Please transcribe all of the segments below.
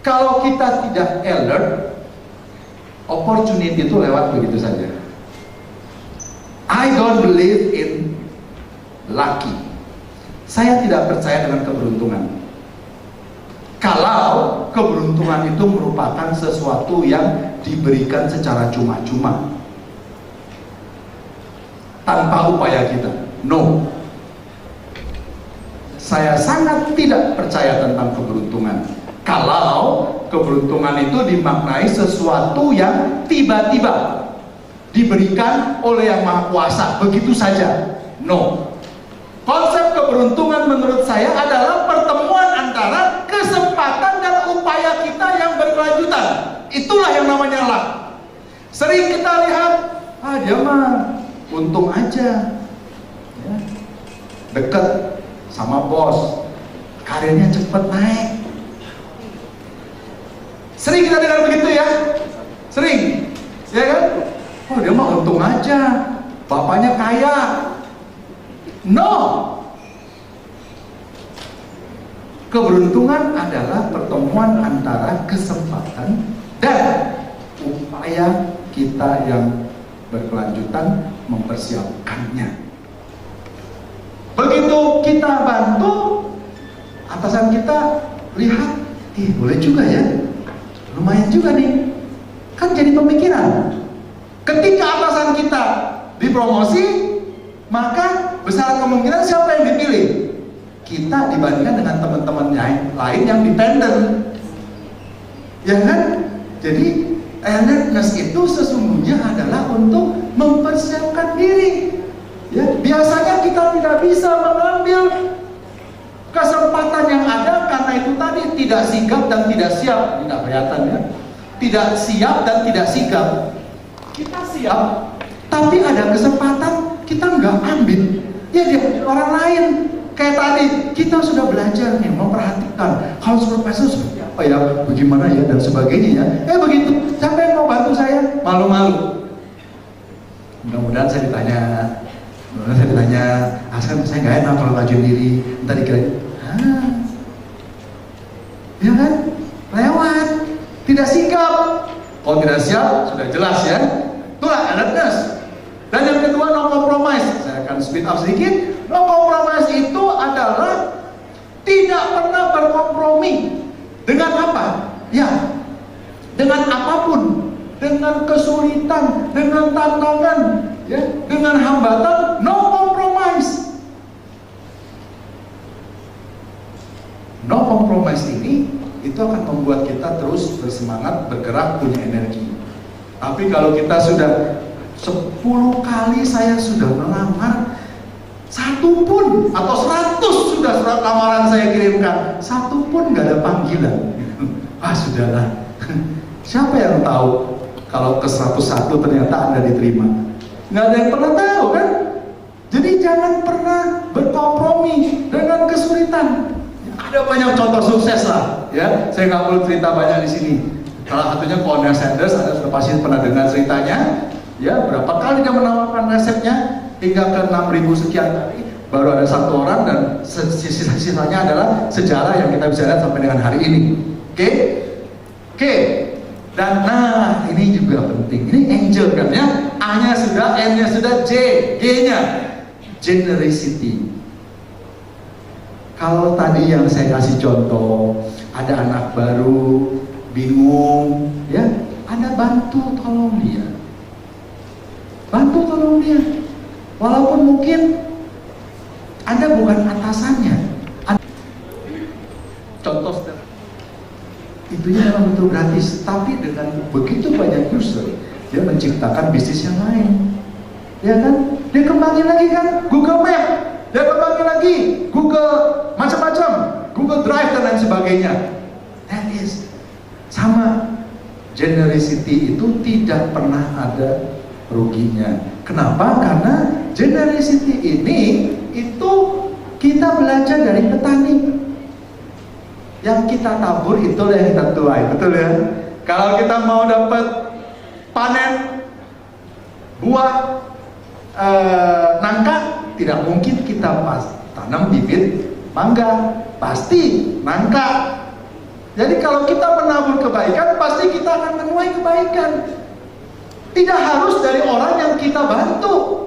Kalau kita tidak alert, opportunity itu lewat begitu saja. I don't believe in lucky. Saya tidak percaya dengan keberuntungan. Kalau keberuntungan itu merupakan sesuatu yang diberikan secara cuma-cuma tanpa upaya kita. No. Saya sangat tidak percaya tentang keberuntungan. Kalau keberuntungan itu dimaknai sesuatu yang tiba-tiba diberikan oleh Yang Maha Kuasa begitu saja. No. Konsep keberuntungan menurut saya adalah pertemuan antara kesempatan dan upaya kita yang berkelanjutan. Itulah yang namanya luck. Sering kita lihat, dia mah untung aja, ya, deket sama bos, karirnya cepet naik. Sering kita dengar begitu ya, sering, ya kan? Dia mah untung aja, bapaknya kaya. No, keberuntungan adalah pertemuan antara kesempatan dan upaya kita yang berkelanjutan mempersiapkannya. Begitu kita bantu, atasan kita lihat, boleh juga ya, lumayan juga nih, kan jadi pemikiran. Ketika atasan kita dipromosi, maka besar kemungkinan siapa yang dipilih? Kita dibandingkan dengan teman-teman lain yang dependen, ya kan? Jadi alertness itu sesungguhnya adalah untuk mempersiapkan diri. Ya, biasanya kita tidak bisa mengambil kesempatan yang ada karena itu tadi tidak sigap dan tidak siap. Tidak kelihatan ya? Tidak siap dan tidak sigap. Kita siap, tapi ada kesempatan kita nggak ambil. Ya dia orang lain. Kayak tadi kita sudah belajar nih memperhatikan kalau supervisor seperti apa ya, bagaimana ya dan sebagainya ya. Begitu, siapa yang mau bantu saya? Malu-malu. Mudah-mudahan saya ditanya, saya nggak enak kalau ngajuin diri. Ntar dikira, ya kan? Lewat, tidak sikap. Kalau tidak siap, sudah jelas ya. Itulah alertness. Dan yang kedua, no compromise. Saya akan speed up sedikit. No compromise itu adalah tidak pernah berkompromi. Dengan apa? Ya, dengan apapun, dengan kesulitan, dengan tantangan, ya, dengan hambatan, no compromise. No compromise ini itu akan membuat kita terus bersemangat, bergerak, punya energi. Tapi kalau kita sudah 10 kali saya sudah melamar, 1 pun atau 100 sudah surat lamaran saya kirimkan, 1 pun nggak ada panggilan. Sudahlah. Siapa yang tahu kalau ke 101 ternyata Anda diterima? Nggak ada yang pernah tahu kan? Jadi jangan pernah berkompromi dengan kesulitan. Ada banyak contoh sukses lah, ya. Saya nggak perlu cerita banyak di sini. Salah satunya Colonel Sanders, Anda sudah pasti pernah dengar ceritanya. Ya, berapa kali dia menawarkan resepnya, hingga ke 6.000 sekian kali, baru ada 1 orang, dan sisanya adalah sejarah yang kita bisa lihat sampai dengan hari ini. Oke. Dan ini juga penting. Ini angel kan ya, A-nya sudah, N-nya sudah, G-nya generosity. Kalau tadi yang saya kasih contoh, ada anak baru, bingung, ya, Anda bantu tolong dia. Bantu tolong dia. Walaupun mungkin Anda bukan atasannya. Contoh sederhana. Itunya memang betul gratis, tapi dengan begitu banyak user, dia menciptakan bisnis yang lain. Ya kan? Dia kembangin lagi kan? Google Map. Dia kembangin lagi Google macam-macam, Google Drive dan lain sebagainya. That is sama. Generosity itu tidak pernah ada ruginya. Kenapa? Karena generosity ini itu kita belajar dari petani. Yang kita tabur itulah yang kita tuai, betul ya? Kalau kita mau dapat panen buah nangka, tidak mungkin kita tanam bibit mangga, pasti nangka. Jadi kalau kita menabur kebaikan, pasti kita akan menuai kebaikan. Tidak harus dari orang yang kita bantu,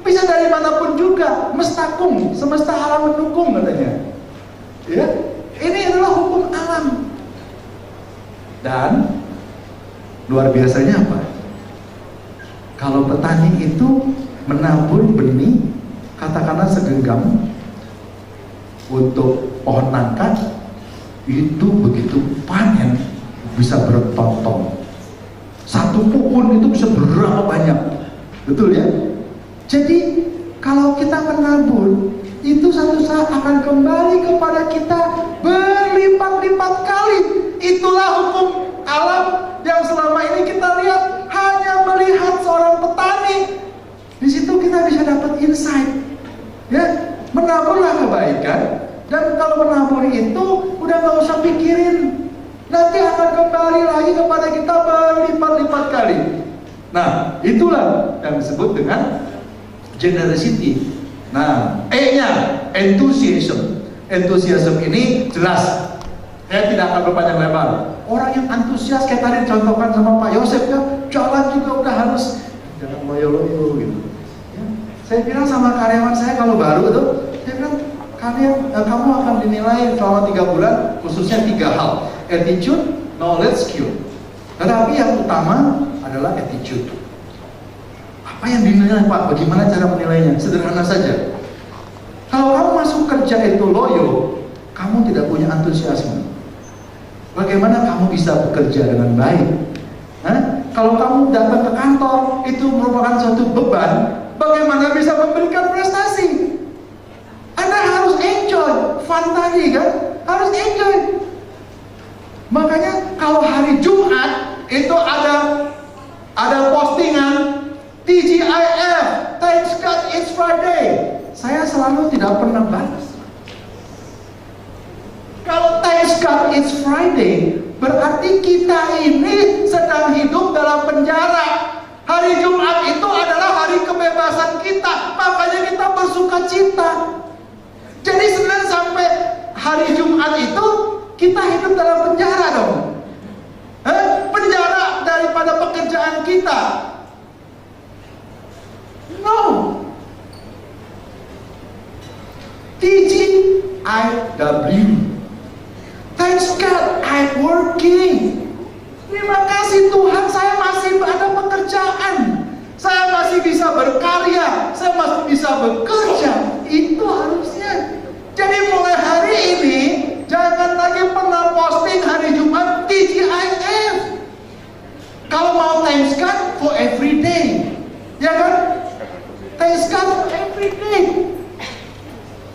bisa dari manapun juga. Mestakum, semesta alam mendukung katanya. Ya, ini adalah hukum alam. Dan luar biasanya apa? Kalau petani itu menabur benih, katakanlah segenggam untuk pohon nangka, itu begitu panen bisa berton-ton. Satu pohon itu bisa berapa banyak, betul ya? Jadi kalau kita menabur, itu satu saat akan kembali kepada kita berlipat-lipat kali. Itulah hukum alam yang selama ini kita lihat hanya melihat seorang petani. Di situ kita bisa dapat insight. Ya, menaburlah kebaikan, dan kalau menabur itu udah nggak usah pikirin. Nanti akan kembali lagi kepada kita berlipat-lipat kali. Nah, itulah yang disebut dengan generosity. Nah, E-nya enthusiasm. Enthusiasm ini jelas. Saya tidak akan berpanjang lebar. Orang yang antusias kayak tadi dicontohkan sama Pak Yosef, ya, jalan juga udah harus jangan loyo-loyo gitu. Ya, saya bilang sama karyawan saya kalau baru itu, saya bilang kamu akan dinilai selama 3 bulan khususnya 3 hal: attitude, knowledge, skill. Tetapi yang utama adalah attitude. Apa yang dinilai, Pak? Bagaimana cara menilainya? Sederhana saja. Kalau kamu masuk kerja itu loyo, kamu tidak punya antusiasme. Bagaimana kamu bisa bekerja dengan baik? Kalau kamu datang ke kantor itu merupakan suatu beban, bagaimana bisa memberikan prestasi? Anda harus enjoy, fun tadi kan? Harus enjoy. Makanya kalau hari Jumat itu ada postingan TGIF, thanks God it's Friday. Saya selalu tidak pernah balas. Kalau thanks God it's Friday, berarti kita ini sedang hidup dalam penjara. Hari Jumat itu adalah hari kebebasan kita, makanya kita bersuka cita. Jadi Senin sampai hari Jumat itu kita hidup dalam penjara dong. Penjara daripada pekerjaan kita. No. TGIW. Thanks God I'm working. Terima kasih Tuhan, saya masih ada pekerjaan. Saya masih bisa berkarya, saya masih bisa bekerja. Itu harusnya. Jadi mulai hari ini jangan lagi pernah posting hari Jumat TGIF. Kalau mau thanks God for every day, ya kan? Thanks God for every day.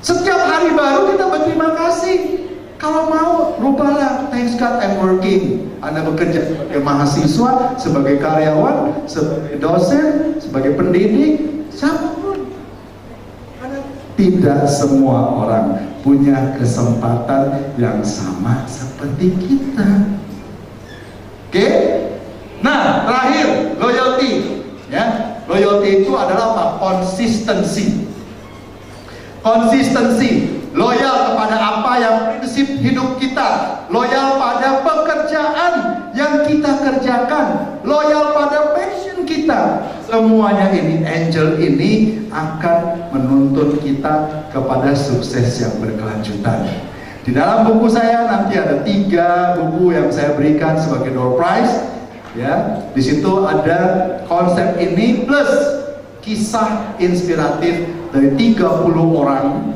Setiap hari baru kita berterima kasih. Kalau mau, rubahlah thanks God I'm working. Anda bekerja sebagai mahasiswa, sebagai karyawan, sebagai dosen, sebagai pendidik, siapapun. Tidak semua orang punya kesempatan yang sama seperti kita. Oke? Nah, terakhir, loyalty. Ya, loyalty itu adalah apa? Konsistensi. Konsistensi, loyal kepada apa yang prinsip hidup kita, loyal pada pekerjaan yang kita kerjakan, loyal pada passion kita. Semuanya ini, angel ini akan menuntun kita kepada sukses yang berkelanjutan. Di dalam buku saya nanti ada 3 buku yang saya berikan sebagai door prize. Ya, di situ ada konsep ini plus kisah inspiratif dari 30 orang,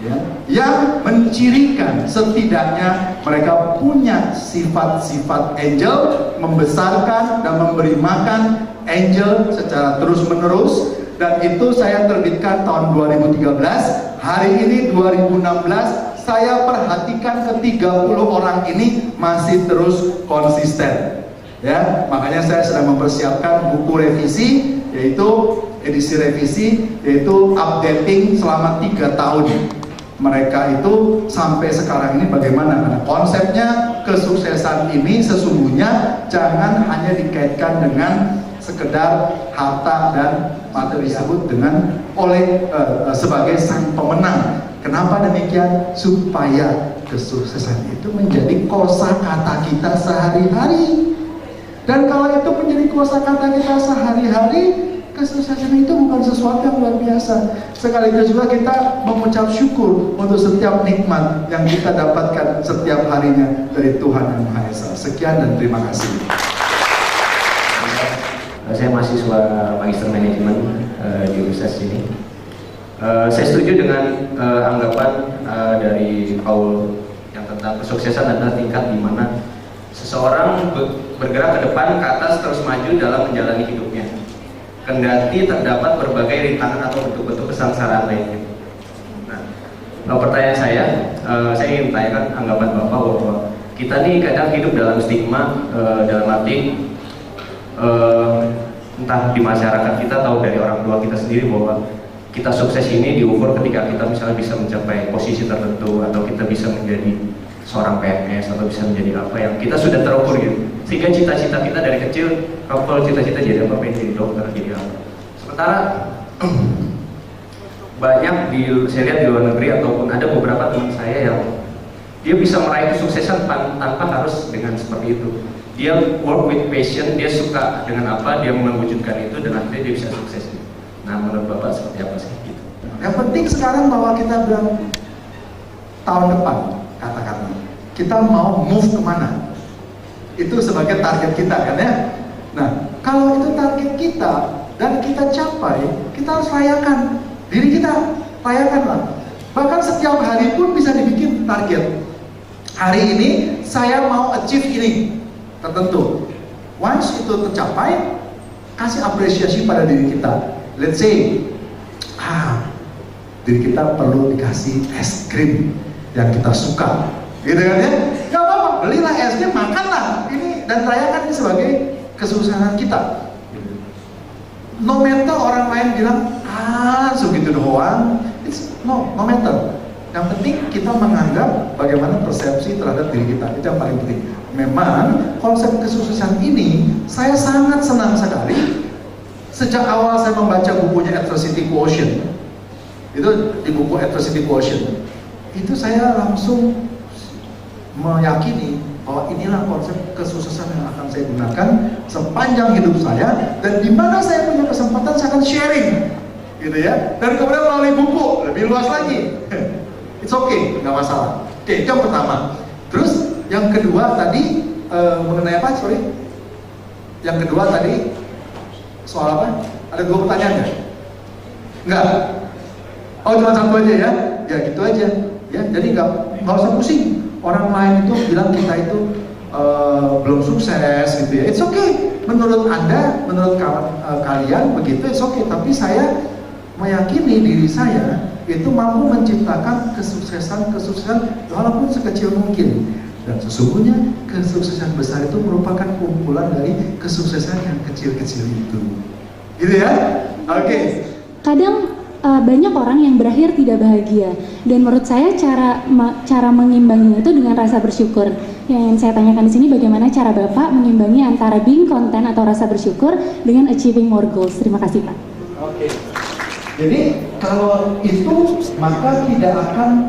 ya, yang mencirikan setidaknya mereka punya sifat-sifat angel, membesarkan dan memberi makan angel secara terus-menerus. Dan itu saya terbitkan tahun 2013. Hari ini 2016, saya perhatikan ke-30 orang ini masih terus konsisten. Ya, makanya saya sedang mempersiapkan buku revisi, yaitu edisi revisi, yaitu updating selama 3 tahun. Mereka itu sampai sekarang ini bagaimana? Karena konsepnya kesuksesan ini sesungguhnya jangan hanya dikaitkan dengan sekedar harta dan materi disebut dengan sebagai sang pemenang. Kenapa demikian? Supaya kesuksesan itu menjadi kosakata kita sehari-hari. Dan kalau itu menjadi kosakata kita sehari-hari, kesuksesan itu bukan sesuatu yang luar biasa. Sekaligus juga kita mengucap syukur untuk setiap nikmat yang kita dapatkan setiap harinya dari Tuhan Yang Maha Esa. Sekian dan terima kasih. Saya mahasiswa Magister Manajemen di Universitas ini. Saya setuju dengan anggapan dari Paul yang tentang kesuksesan adalah tingkat di mana seseorang bergerak ke depan, ke atas, terus maju dalam menjalani hidupnya. Kendati terdapat berbagai rintangan atau bentuk-bentuk kesengsaraan lainnya. Nah, pertanyaan saya ingin menanyakan anggapan Bapak bahwa kita nih kadang hidup dalam stigma, dalam arti entah di masyarakat kita atau dari orang tua kita sendiri bahwa kita sukses ini diukur ketika kita misalnya bisa mencapai posisi tertentu atau kita bisa menjadi seorang PNS atau bisa menjadi apa yang kita sudah terukur gitu. Sehingga cita-cita kita dari kecil, kalau cita-cita jadi apa, pengen jadi dokter, jadi apa. Sementara banyak saya lihat di luar negeri ataupun ada beberapa teman saya yang dia bisa meraih kesuksesan tanpa harus dengan seperti itu. Dia work with passion, dia suka dengan apa, dia mewujudkan itu dan akhirnya dia bisa sukses. Nah, menurut Bapak seperti apa sih? Gitu. Yang penting sekarang bahwa kita bilang tahun depan, katakanlah kita mau move kemana, itu sebagai target kita kan ya. Nah, kalau itu target kita dan kita capai, kita harus rayakan diri kita, rayakanlah. Bahkan setiap hari pun bisa dibikin target. Hari ini saya mau achieve ini tertentu. Once itu tercapai, kasih apresiasi pada diri kita. Let's say, diri kita perlu dikasih es krim yang kita suka, gitu kan ya? Gak apa-apa, belilah esnya, makanlah ini dan rayakan ini sebagai kesuksesan kita. No matter orang lain bilang, segitu doang, no matter. Yang penting kita menganggap bagaimana persepsi terhadap diri kita, itu yang paling penting. Memang konsep kesuksesan ini saya sangat senang sekali. Sejak awal saya membaca bukunya Adversity Quotient, itu di buku Adversity Quotient, itu saya langsung meyakini bahwa inilah konsep kesuksesan yang akan saya gunakan sepanjang hidup saya, dan di mana saya punya kesempatan saya akan sharing, gitu ya. Dan kemudian melalui buku lebih luas lagi, it's okay, nggak masalah. Oke, itu yang pertama. Terus yang kedua tadi mengenai apa? Sorry, yang kedua tadi soal apa? Ada 2 pertanyaan nggak? Nggak? Oh, cuma 1 aja ya? Ya gitu aja. Ya, jadi nggak usah pusing. Orang lain itu bilang kita itu belum sukses gitu ya. It's okay. Menurut Anda, menurut kalian begitu, it's okay. Tapi saya meyakini diri saya itu mampu menciptakan kesuksesan walaupun sekecil mungkin. Dan sesungguhnya kesuksesan besar itu merupakan kumpulan dari kesuksesan yang kecil-kecil itu. Gitu ya? Oke. Kadang banyak orang yang berakhir tidak bahagia, dan menurut saya cara mengimbanginya itu dengan rasa bersyukur. Yang ingin saya tanyakan di sini, bagaimana cara Bapak mengimbangi antara being content atau rasa bersyukur dengan achieving more goals? Terima kasih, Pak. Oke. Jadi kalau itu maka tidak akan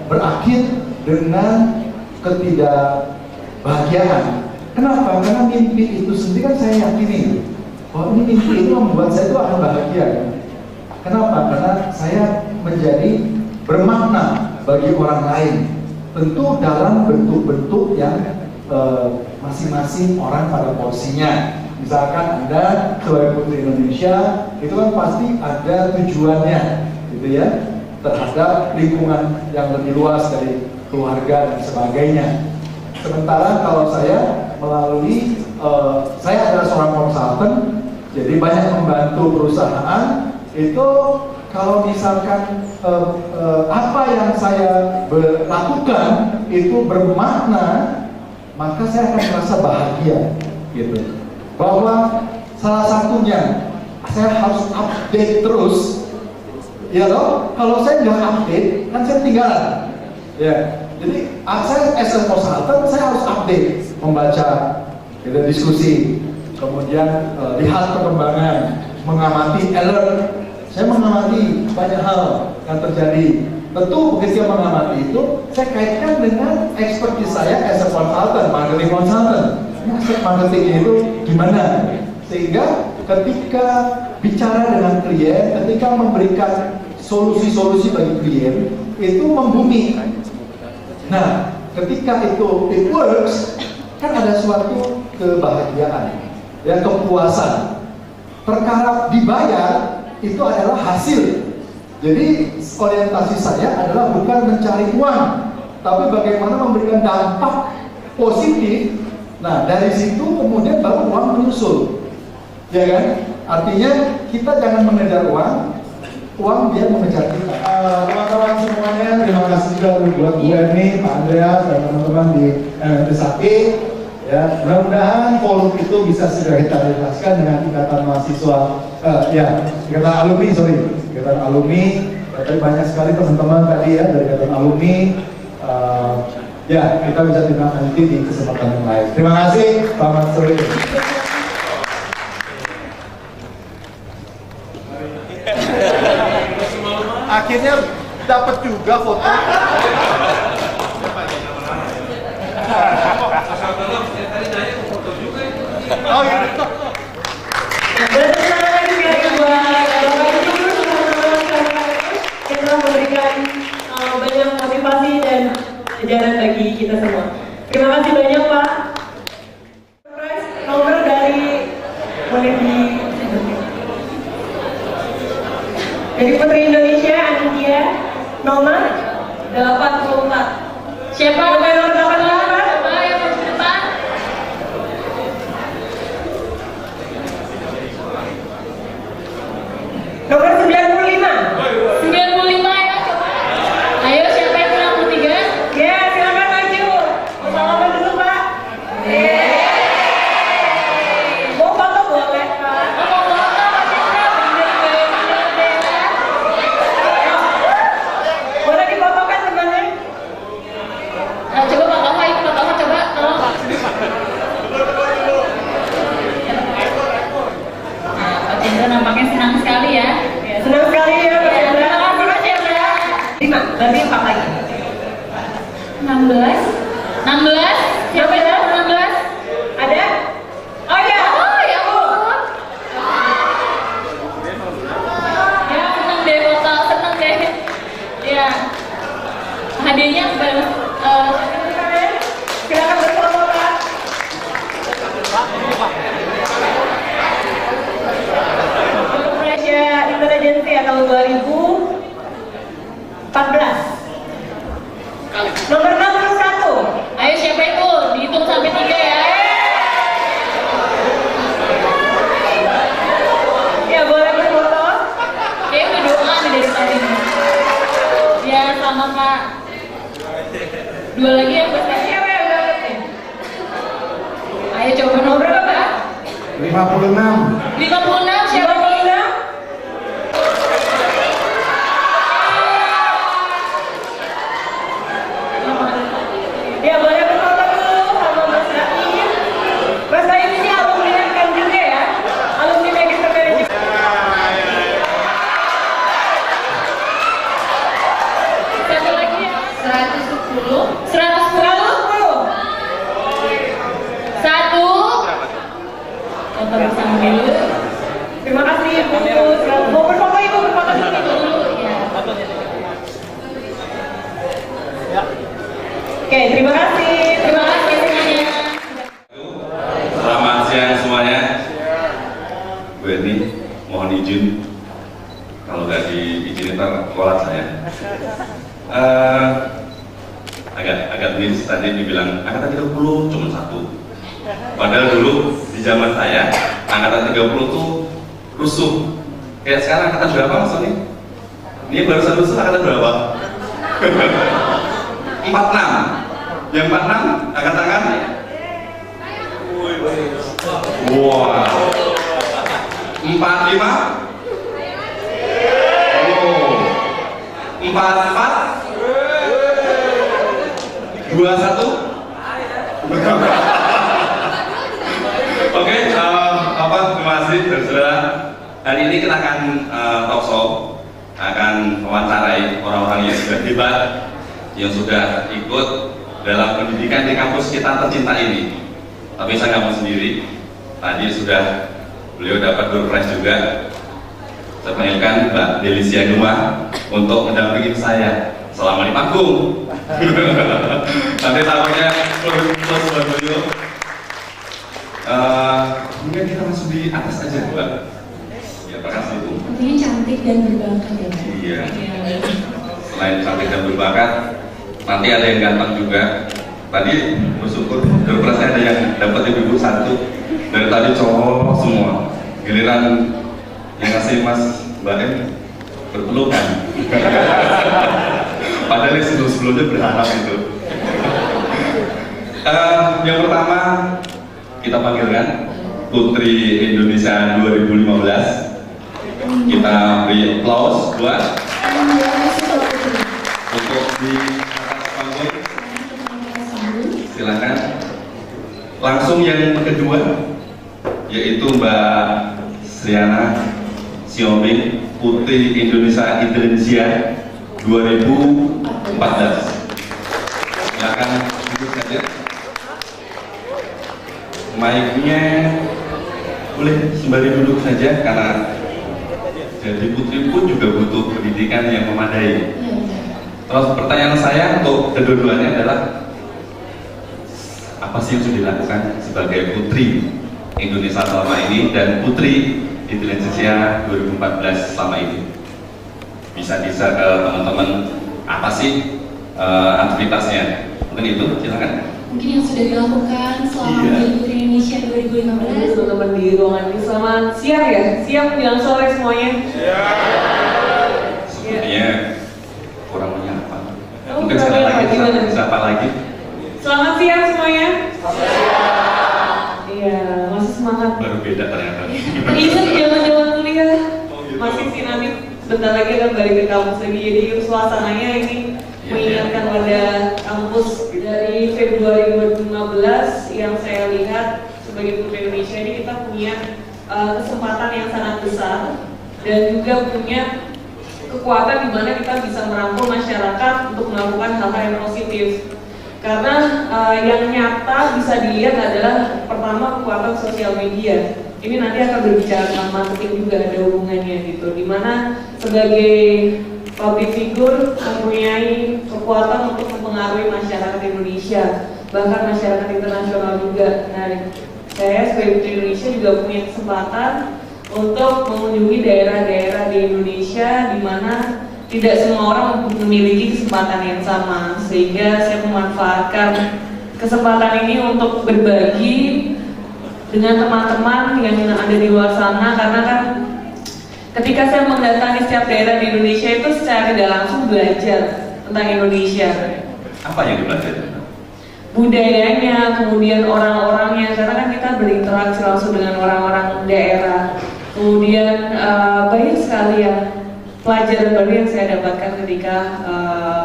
berakhir dengan ketidakbahagiaan. Kenapa? Karena mimpi itu sendiri kan saya yakini bahwa ini mimpi itu membuat saya itu akan bahagia. Kenapa? Karena saya menjadi bermakna bagi orang lain. Tentu dalam bentuk-bentuk yang masing-masing orang pada porsinya. Misalkan Anda sebagai Putri Indonesia, itu kan pasti ada tujuannya, gitu ya, terhadap lingkungan yang lebih luas dari keluarga dan sebagainya. Sementara kalau saya melalui saya adalah seorang konsultan, jadi banyak membantu perusahaan. Itu kalau misalkan apa yang saya lakukan itu bermakna, maka saya akan merasa bahagia, gitu. Bahwa salah satunya saya harus update terus, ya loh. Kalau saya nggak update, kan saya ketinggalan. Ya, jadi saya as a consultant saya harus update, membaca, kita diskusi, kemudian lihat perkembangan, mengamati alert. Saya mengamati banyak hal yang terjadi Tentu begitu mengamati itu, saya kaitkan dengan expertise saya as a consultant, marketing consultant. Ini aspek marketing itu gimana? Sehingga ketika bicara dengan klien, ketika memberikan solusi-solusi bagi klien, itu membumi. Nah, ketika itu it works, kan ada suatu kebahagiaan, ya, kepuasan. Perkara dibayar itu adalah hasil. Jadi orientasi saya adalah bukan mencari uang, tapi bagaimana memberikan dampak positif. Nah, dari situ kemudian baru uang menyusul, ya kan? Artinya kita jangan mengejar uang, uang dia mengejar kita. Teman-teman semuanya, terima kasih juga buat Bu Emi, Pak Andreas, dan teman-teman di Trisakti. Ya, mudah-mudahan forum itu bisa segera kita realisasikan dengan ikatan mahasiswa, ikatan alumni. Tadi banyak sekali teman-teman tadi ya dari ikatan alumni. Ya, kita bisa tindak lanjuti di kesempatan yang lain. Terima kasih, selamat sore. Akhirnya dapat juga foto. Oh iya. Kita memberikan banyak motivasi dan ajaran bagi kita semua. Terima kasih banyak Pak. Nomor dari Putri Indonesia Anindya nomor 84. Siapa nomor 84? Coba yang di depan. Nomor 95. 95 ya, coba. Ayo siapa yang 63? Ya, silakan maju. Salaman dulu, Pak. Mau foto boleh, Pak? Mau foto, Pak Chandra. Boleh difotokan teman-teman? Coba Pak Tomo, ikut Pak Tomo, coba. Nah, Pak Chandra nampaknya senang sekali ya. Senang sekali ya Pak Chandra. Terima kasih Pak Chandra. 5, berarti 4 lagi. 16. Siapa ya? 16. Ada? Oh ya. Oh ya ampun. Ya senang deh foto, senang deh. Ya. Hadiahnya silakan berfoto Pak. Indonesia Intelijensi tahun 2014. Nomor 61. Ayo siapa itu? Dihitung sampai 3 ya. Ya boleh berfoto. Oke, berdoa nih dari tadi. Ya sama Kak. 2 lagi ya Mas. Siapa yang dapat nih? Ayo coba nomor berapa? 56. 56 siapa nih? Ya boleh berfoto dulu sama Mas Raim. Mas Raim ini alumni kan juga ya? Alumni Magister Management. Satu lagi ya? 110. 110. 1. Foto bersama dulu. Terima kasih Ibu. Mau berfoto Ibu, berfoto dulu ya. Oke, terima kasih semuanya. Selamat siang semuanya. Bu Eni, mohon izin kalau nggak diizinin ntar kolak saya. Agak miris tadi dibilang angkatan 30 cuma 1. Padahal dulu di zaman saya angkatan 30 tuh rusuh. Kayak sekarang angkatan berapa Mas Tony? Ini barusan rusuh angkatan berapa? 46. Yang 46 angkat tangan. Wow. 45. Oh. 44. 21. Oke, terima kasih saudara. Hari ini kita akan talk show, akan mewawancarai orang-orang yang sudah hebat, yang sudah ikut dalam pendidikan di kampus kita tercinta ini. Tapi saya nggak mau sendiri. Tadi sudah beliau dapat door prize juga. Saya panggilkan Mbak Delicia Duma untuk mendampingi saya selama di panggung. Nanti tampaknya plus buat beliau. Mungkin kita langsung di atas aja, Mbak. Ya, makasih Bu. Tentunya cantik dan berbakat ya, Pak. Iya. Selain cantik dan berbakat, nanti ada yang ganteng juga. Tadi bersyukur door prize ada yang dapat ibu-ibu satu. Dari tadi cowok semua. Giliran yang ngasih Mas Mbak M berpelukan. Padahal yang sebelum-sebelumnya berharap itu. Yang pertama kita panggilkan Putri Indonesia 2015. Kita beri applause buat untuk di atas panggung. Silakan. Langsung yang kedua yaitu Mbak Sriana Siombing, Putri Indonesia Intelijensia 2014. Silakan duduk saja. Mic-nya boleh sembari duduk saja karena jadi putri pun juga butuh pendidikan yang memadai. Terus pertanyaan saya untuk kedua-duanya adalah apa sih yang sudah dilakukan sebagai Putri Indonesia selama ini dan Putri Intelijensia 2014 selama ini? Bisa ke teman-teman apa sih aktivitasnya? Mungkin itu, silakan. Mungkin yang sudah dilakukan selama menjadi Putri Indonesia 2015. Teman-teman di ruangan ini selamat siang ya, siang menjelang sore semuanya. Sepertinya kurang menyapa. Oh, Mungkin sekali lagi siapa lagi? Selamat siang semuanya. Iya, masih semangat. Baru beda ternyata. Ingat zaman-zaman kuliah. Masih sih nanti sebentar lagi akan balik ke kampus lagi. Jadi suasananya ini mengingatkan pada kampus dari Februari 2015 yang saya lihat sebagai Putri Indonesia ini kita punya kesempatan yang sangat besar dan juga punya kekuatan di mana kita bisa merangkul masyarakat untuk melakukan hal-hal yang positif. Karena yang nyata bisa dilihat adalah pertama kekuatan sosial media. Ini nanti akan berbicara tentang marketing juga ada hubungannya gitu. Dimana sebagai public figure mempunyai kekuatan untuk mempengaruhi masyarakat Indonesia, bahkan masyarakat internasional juga. Nah, saya sebagai Putri Indonesia juga punya kesempatan untuk mengunjungi daerah-daerah di Indonesia di mana tidak semua orang memiliki kesempatan yang sama, sehingga saya memanfaatkan kesempatan ini untuk berbagi dengan teman-teman yang ada di luar sana. Karena kan ketika saya mendatangi setiap daerah di Indonesia itu secara tidak langsung belajar tentang Indonesia. Apa yang dipelajari? Budayanya, kemudian orang-orangnya, karena kan kita berinteraksi langsung dengan orang-orang daerah. Kemudian banyak sekali yang pelajaran baru yang saya dapatkan ketika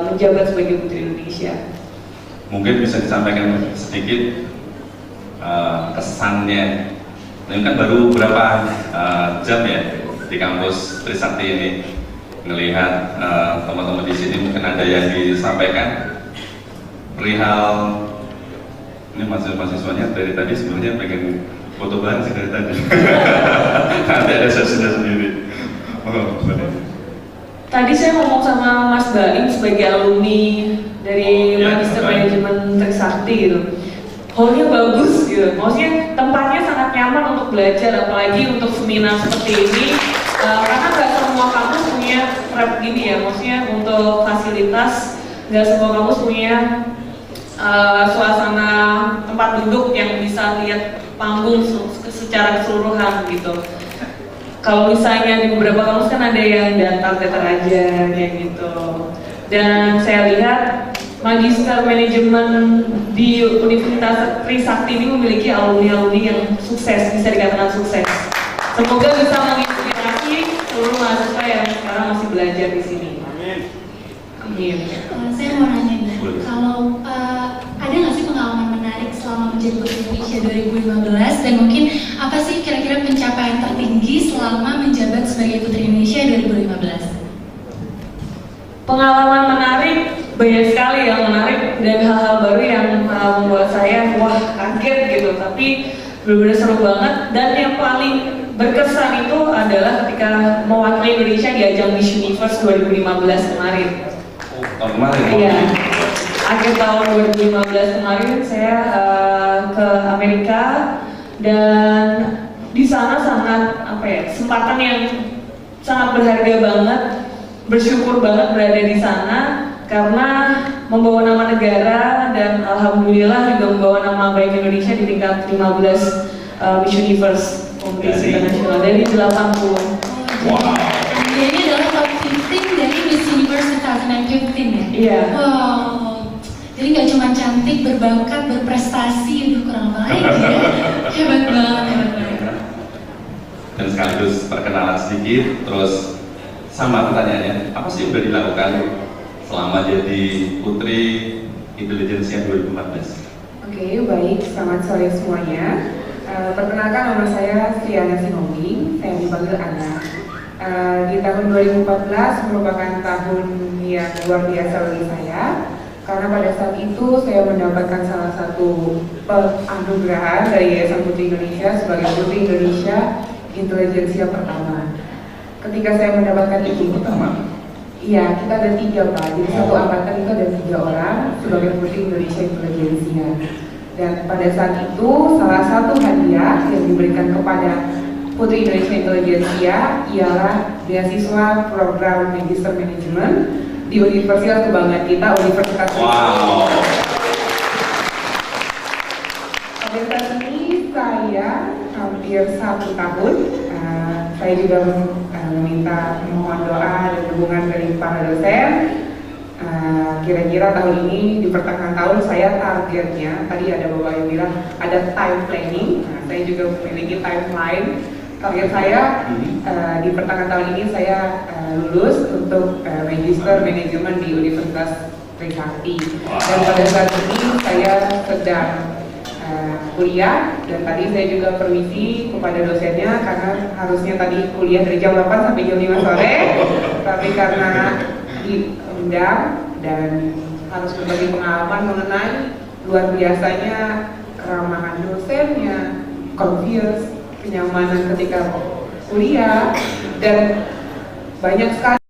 menjabat sebagai Putri Indonesia. Mungkin bisa disampaikan sedikit kesannya. Ini kan baru berapa jam ya di kampus Trisakti ini, melihat teman-teman di sini mungkin ada yang disampaikan perihal ini mahasiswanya dari tadi sebenarnya pengen foto bareng sih dari tadi. Nanti ada sesinya sendiri. Tadi saya ngomong sama Mas Baim sebagai alumni dari Magister Manajemen Trisakti gitu. Hallnya bagus gitu, maksudnya tempatnya sangat nyaman untuk belajar, apalagi untuk seminar seperti ini. Karena nggak semua kampus punya prep gini ya, maksudnya untuk fasilitas nggak semua kampus punya suasana tempat duduk yang bisa lihat panggung secara keseluruhan gitu. Kalau misalnya di beberapa kampus kan ada yang datar-datar aja kayak gitu. Dan saya lihat Magister Manajemen di Universitas Trisakti ini memiliki alumni-alumni yang sukses, bisa dikatakan sukses. Semoga bisa menginspirasi seluruh mahasiswa yang sekarang masih belajar di sini. Amin. Amin. Saya mau nanya nih, kalau ada nggak sih pengalaman menarik selama menjadi Putri Indonesia 2015 dan mungkin apa sih kira-kira pencapaian tertinggi selama menjabat sebagai Putri Indonesia 2015? Pengalaman menarik banyak sekali yang menarik dan hal-hal baru yang membuat saya wah kaget gitu, tapi benar-benar seru banget. Dan yang paling berkesan itu adalah ketika mewakili Indonesia di ajang Miss Universe 2015 kemarin. Tahun kemarin. Iya. Akhir tahun 2015 kemarin saya ke Amerika dan di sana sangat kesempatan yang sangat berharga banget, bersyukur banget berada di sana karena membawa nama negara dan alhamdulillah juga membawa nama baik Indonesia di tingkat 15 Miss Universe kompetisi internasional dari 80. Wow. Ini adalah top 15 dari Miss Universe 2015 ya? Iya. Wow. Jadi nggak cuma cantik, berbakat, berprestasi, udah kurang apa lagi ya? Hebat banget, hebat banget. Dan sekaligus perkenalan sedikit, terus sama pertanyaannya, apa sih yang udah dilakukan selama jadi Putri Intelijensia 2014? Oke, baik. Selamat sore semuanya. Perkenalkan nama saya Triana Sihombing, saya dipanggil Ana. Di tahun 2014 merupakan tahun yang luar biasa bagi saya, karena pada saat itu saya mendapatkan salah satu penganugerahan dari Yayasan Putri Indonesia sebagai Putri Indonesia Intelijensia pertama. Ketika saya mendapatkan itu pertama? Iya, kita ada 3 Pak, jadi satu angkatan itu ada 3 orang sebagai Putri Indonesia Intelijensia. Dan pada saat itu salah satu hadiah yang diberikan kepada Putri Indonesia Intelijensia ialah beasiswa program Magister Manajemen di Universitas Kebanggaan kita, Universitas. Wow. Pada saat ini saya hampir 1 tahun. Saya juga meminta mohon doa dan dukungan dari para dosen. Kira-kira tahun ini di pertengahan tahun saya targetnya, tadi ada Bapak yang bilang ada time planning. Saya juga memiliki timeline. Target saya di pertengahan tahun ini saya lulus untuk Magister Manajemen di Universitas Trisakti. Dan pada saat ini saya sedang kuliah, dan tadi saya juga permisi kepada dosennya karena harusnya tadi kuliah dari jam 8 sampai jam 5 sore, tapi karena diundang dan harus berbagi pengalaman mengenai luar biasanya keramahan dosennya, conveyance, kenyamanan ketika kuliah, dan banyak sekali